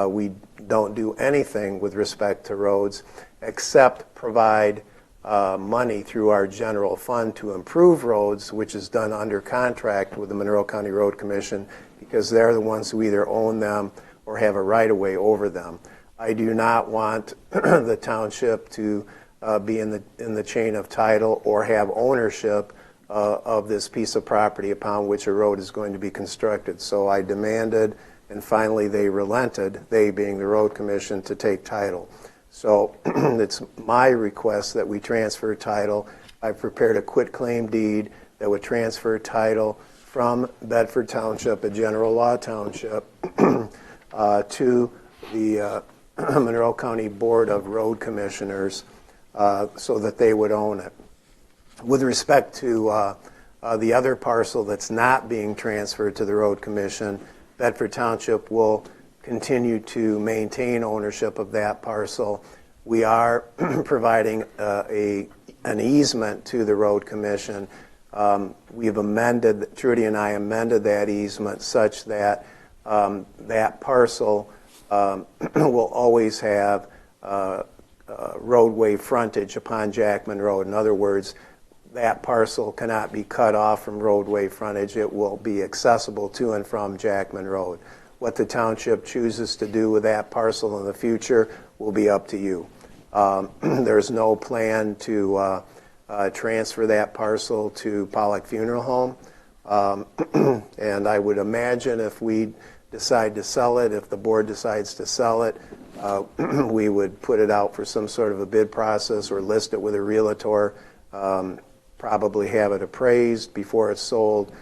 We don't do anything with respect to roads except provide money through our general fund to improve roads, which is done under contract with the Monroe County Road Commission because they're the ones who either own them or have a right-of-way over them. I do not want the township to be in the chain of title or have ownership of this piece of property upon which a road is going to be constructed. So I demanded, and finally they relented, they being the Road Commission, to take title. So it's my request that we transfer title. I've prepared a quitclaim deed that would transfer title from Bedford Township, a general law township, to the Monroe County Board of Road Commissioners so that they would own it. With respect to the other parcel that's not being transferred to the Road Commission, Bedford Township will continue to maintain ownership of that parcel. We are providing an easement to the Road Commission. We've amended, Trudy and I amended that easement such that that parcel will always have roadway frontage upon Jackman Road. In other words, that parcel cannot be cut off from roadway frontage. It will be accessible to and from Jackman Road. What the township chooses to do with that parcel in the future will be up to you. There's no plan to transfer that parcel to Pollock Funeral Home. And I would imagine if we decide to sell it, if the board decides to sell it, we would put it out for some sort of a bid process or list it with a realtor, probably have it appraised before it's sold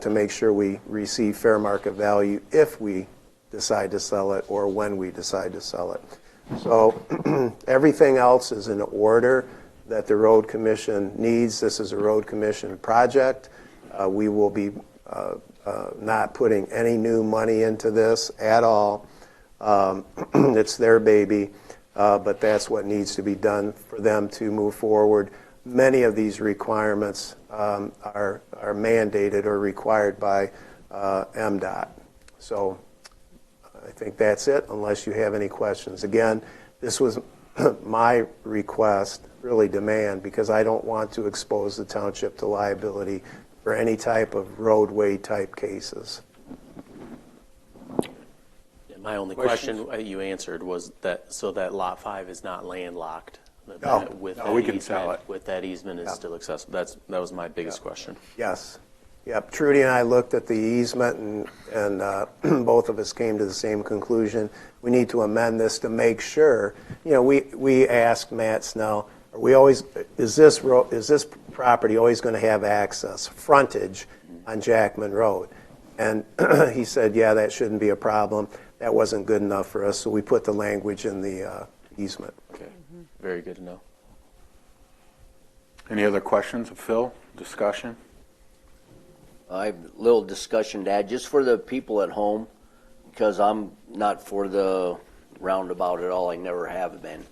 to make sure we receive fair market value if we decide to sell it or when we decide to sell it. So everything else is in order that the road commission needs. This is a road commission project. We will be not putting any new money into this at all. It's their baby, but that's what needs to be done for them to move forward. Many of these requirements are mandated or required by MDOT. So I think that's it, unless you have any questions. Again, this was my request, really demand, because I don't want to expose the township to liability for any type of roadway type cases. Yeah, my only question you answered was that so that lot 5 is not landlocked. No, we can sell it. With that easement is still accessible. That was my biggest question. Yes. Yep. Trudy and I looked at the easement, and both of us came to the same conclusion. We need to amend this to make sure. You know, we asked Matt Snell, is this property always going to have access, frontage on Jackman Road? And he said, yeah, that shouldn't be a problem. That wasn't good enough for us, so we put the language in the easement. Okay. Very good to know. Any other questions of Phil? Discussion? I have a little discussion to add, just for the people at home, because I'm not for the roundabout at all. I never have been.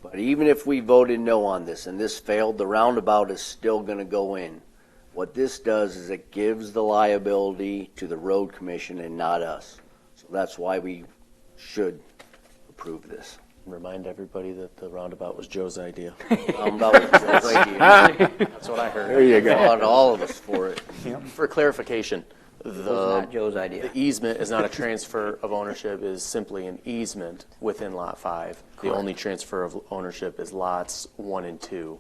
But even if we voted no on this and this failed, the roundabout is still going to go in. What this does is it gives the liability to the road commission and not us. So that's why we should approve this. Remind everybody that the roundabout was Joe's idea. Roundabout was Joe's idea. That's what I heard. There you go. On all of us for it. For clarification, was not Joe's idea. The easement is not a transfer of ownership, is simply an easement within Lot 5. Correct. The only transfer of ownership is lots 1 and 2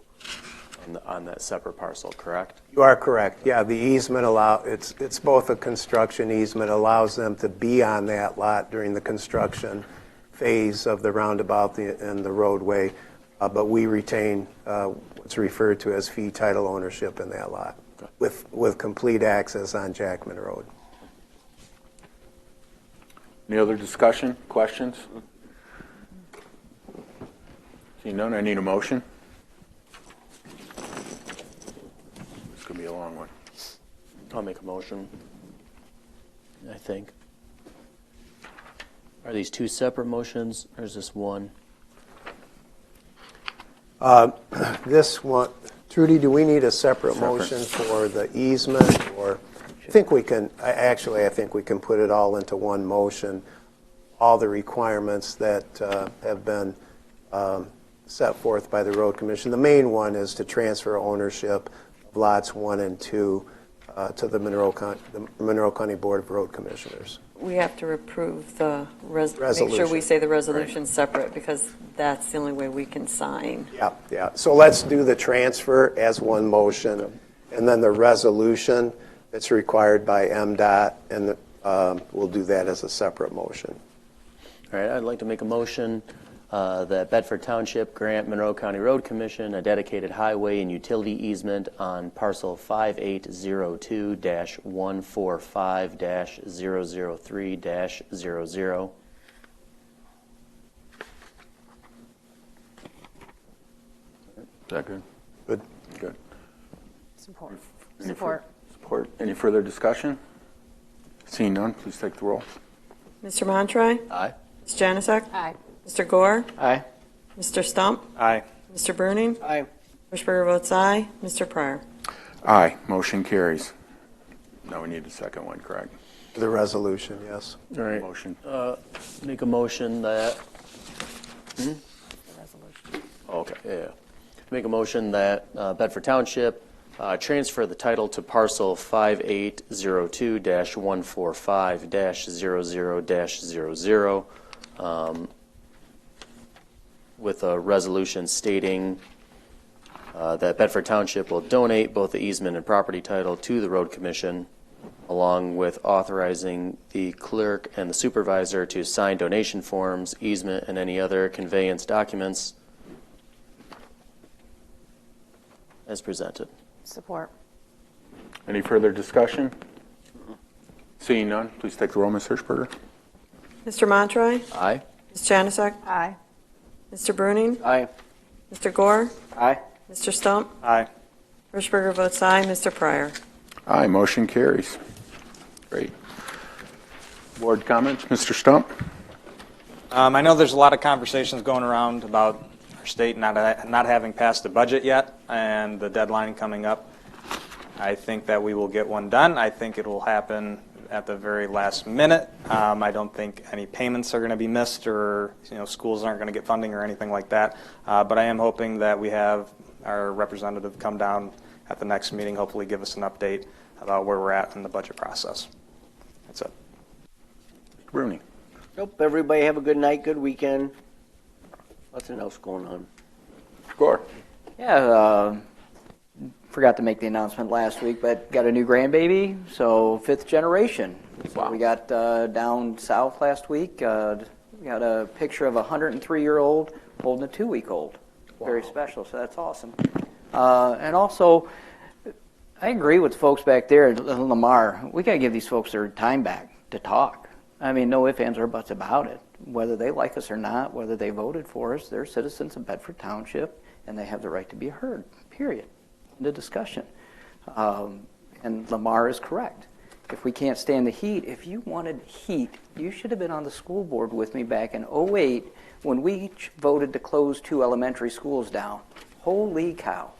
on that separate parcel, correct? You are correct. Yeah, the easement it's both a construction easement, allows them to be on that lot during the construction phase of the roundabout and the roadway, but we retain what's referred to as fee title ownership in that lot with complete access on Jackman Road. Any other discussion, questions? Seeing none, I need a motion. It's going to be a long one. I'll make a motion, I think. Are these two separate motions, or is this one? This one, Trudy, do we need a separate motion for the easement, or I think we can? I think we can put it all into one motion. All the requirements that have been set forth by the road commission. The main one is to transfer ownership of lots 1 and 2 to the Monroe County Board of Road Commissioners. We have to approve the resolution. Make sure we say the resolution separate, because that's the only way we can sign. Yeah. So let's do the transfer as one motion, and then the resolution that's required by MDOT, and we'll do that as a separate motion. All right, I'd like to make a motion that Bedford Township grant Monroe County Road Commission a dedicated highway and utility easement on parcel 5802-145-003-00. Is that good? Good. Good. Support. Support. Any further discussion? Seeing none, please take the roll. Mr. Montroy? Aye. Ms. Janusik? Aye. Mr. Gore? Aye. Mr. Stump? Aye. Mr. Burning? Aye. Bushberger votes aye. Mr. Pryor? Aye. Motion carries. Now we need a second one, correct? The resolution, yes. All right. Motion. Make a motion that. Oh, okay. Yeah. Make a motion that Bedford Township transfer the title to parcel 5802-145-00-00 with a resolution stating that Bedford Township will donate both the easement and property title to the Road Commission, along with authorizing the clerk and the supervisor to sign donation forms, easement, and any other conveyance documents as presented. Support. Any further discussion? Seeing none, please take the roll, Ms. Hirschberger. Mr. Montroy? Aye. Ms. Janusik? Aye. Mr. Bruning? Aye. Mr. Gore? Aye. Mr. Stump? Aye. Hirschberger votes aye. Mr. Pryor? Aye, motion carries. Great. Board comments, Mr. Stump? I know there's a lot of conversations going around about our state not having passed the budget yet and the deadline coming up. I think that we will get one done. I think it will happen at the very last minute. I don't think any payments are going to be missed, or schools aren't going to get funding or anything like that. But I am hoping that we have our representative come down at the next meeting, hopefully give us an update about where we're at in the budget process. That's it. Mr. Bruni? Nope, everybody have a good night, good weekend. Nothing else going on. Gore? Yeah, forgot to make the announcement last week, but got a new grandbaby, so 5th generation. So Wow. we got down south last week, we got a picture of a 103-year-old holding a 2-week-old. Very special, so that's awesome. And also, I agree with folks back there at Lamar. We got to give these folks their time back to talk. I mean, no ifs, ands, or buts about it. Whether they like us or not, whether they voted for us, they're citizens of Bedford Township, and they have the right to be heard, period. The discussion. And Lamar is correct. If we can't stand the heat, if you wanted heat, you should have been on the school board with me back in 2008 when we voted to close 2 elementary schools down. Holy cow.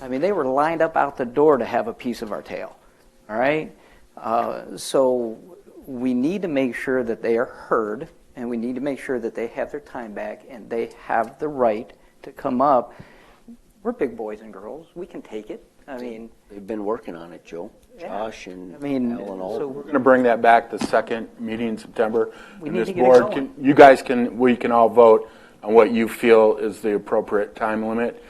I mean, they were lined up out the door to have a piece of our tail. All right? So we need to make sure that they are heard, and we need to make sure that they have their time back and they have the right to come up. We're big boys and girls. We can take it. I mean, they've been working on it, Joe. Yeah. Josh and I mean, Al and all. so We're going to bring that back the second meeting in September. We And need this to get it board going. we can all vote on what you feel is the appropriate time limit.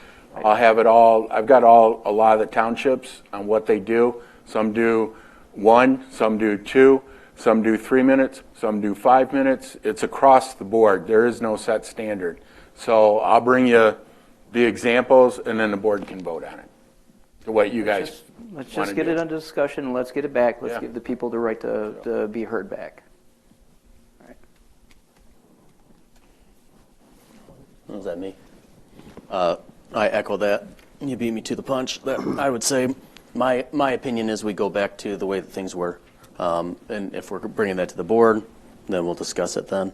I'll have it all. I've got a lot of the townships on what they do. Some do 1, some do 2, some do 3 minutes, some do 5 minutes. It's across the board. There is no set standard. So I'll bring you the examples, and then the board can vote on it. To what you guys Let's wanna just get do. it under discussion, and let's get it back. Let's Yeah. give the people the right to be heard back. All right. Was that me? I echo that. You beat me to the punch. That I would say my opinion is we go back to the way that things were. And if we're bringing that to the board, then we'll discuss it then.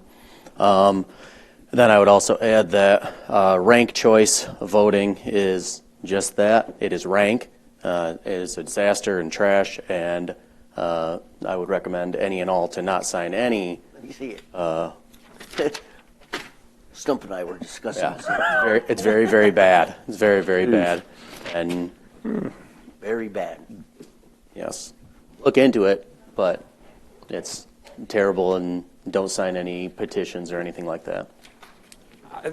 Then I would also add that rank choice voting is just that. It is rank. It is a disaster and trash, and I would recommend any and all to not sign any. Let me see it. Stump and I were discussing this. It's very, very bad. It's very, very bad. And Very bad. yes, look into it, but it's terrible, and don't sign any petitions or anything like that.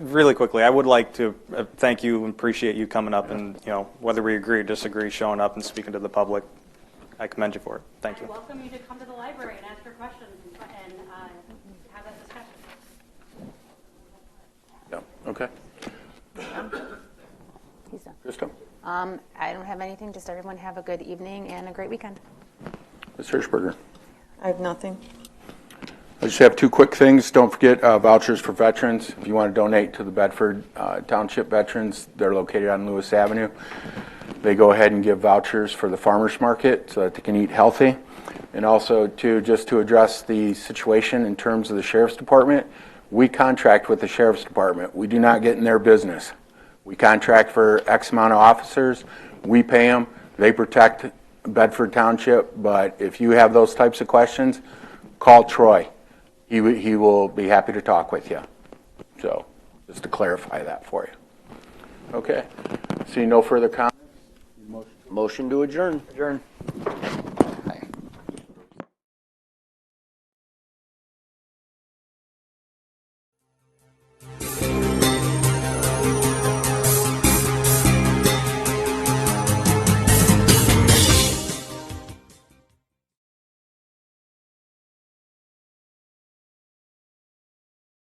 Really quickly, I would like to thank you and appreciate you coming up and, whether we agree or disagree, showing up and speaking to the public. I commend you for it. Thank you. I welcome you to come to the library and ask your questions and have that discussion. Yeah. Okay. He's done. Krista? I don't have anything. Just everyone have a good evening and a great weekend. Ms. Hirschberger? I have nothing. I just have 2 quick things. Don't forget vouchers for veterans. If you want to donate to the Bedford Township veterans, they're located on Lewis Avenue. They go ahead and give vouchers for the farmers market so that they can eat healthy. And also, just to address the situation in terms of the sheriff's department, we contract with the sheriff's department. We do not get in their business. We contract for X amount of officers. We pay them. They protect Bedford Township. But if you have those types of questions, call Troy. He will be happy to talk with you. So, just to clarify that for you. Okay. See no further comments. Motion to adjourn. Adjourn.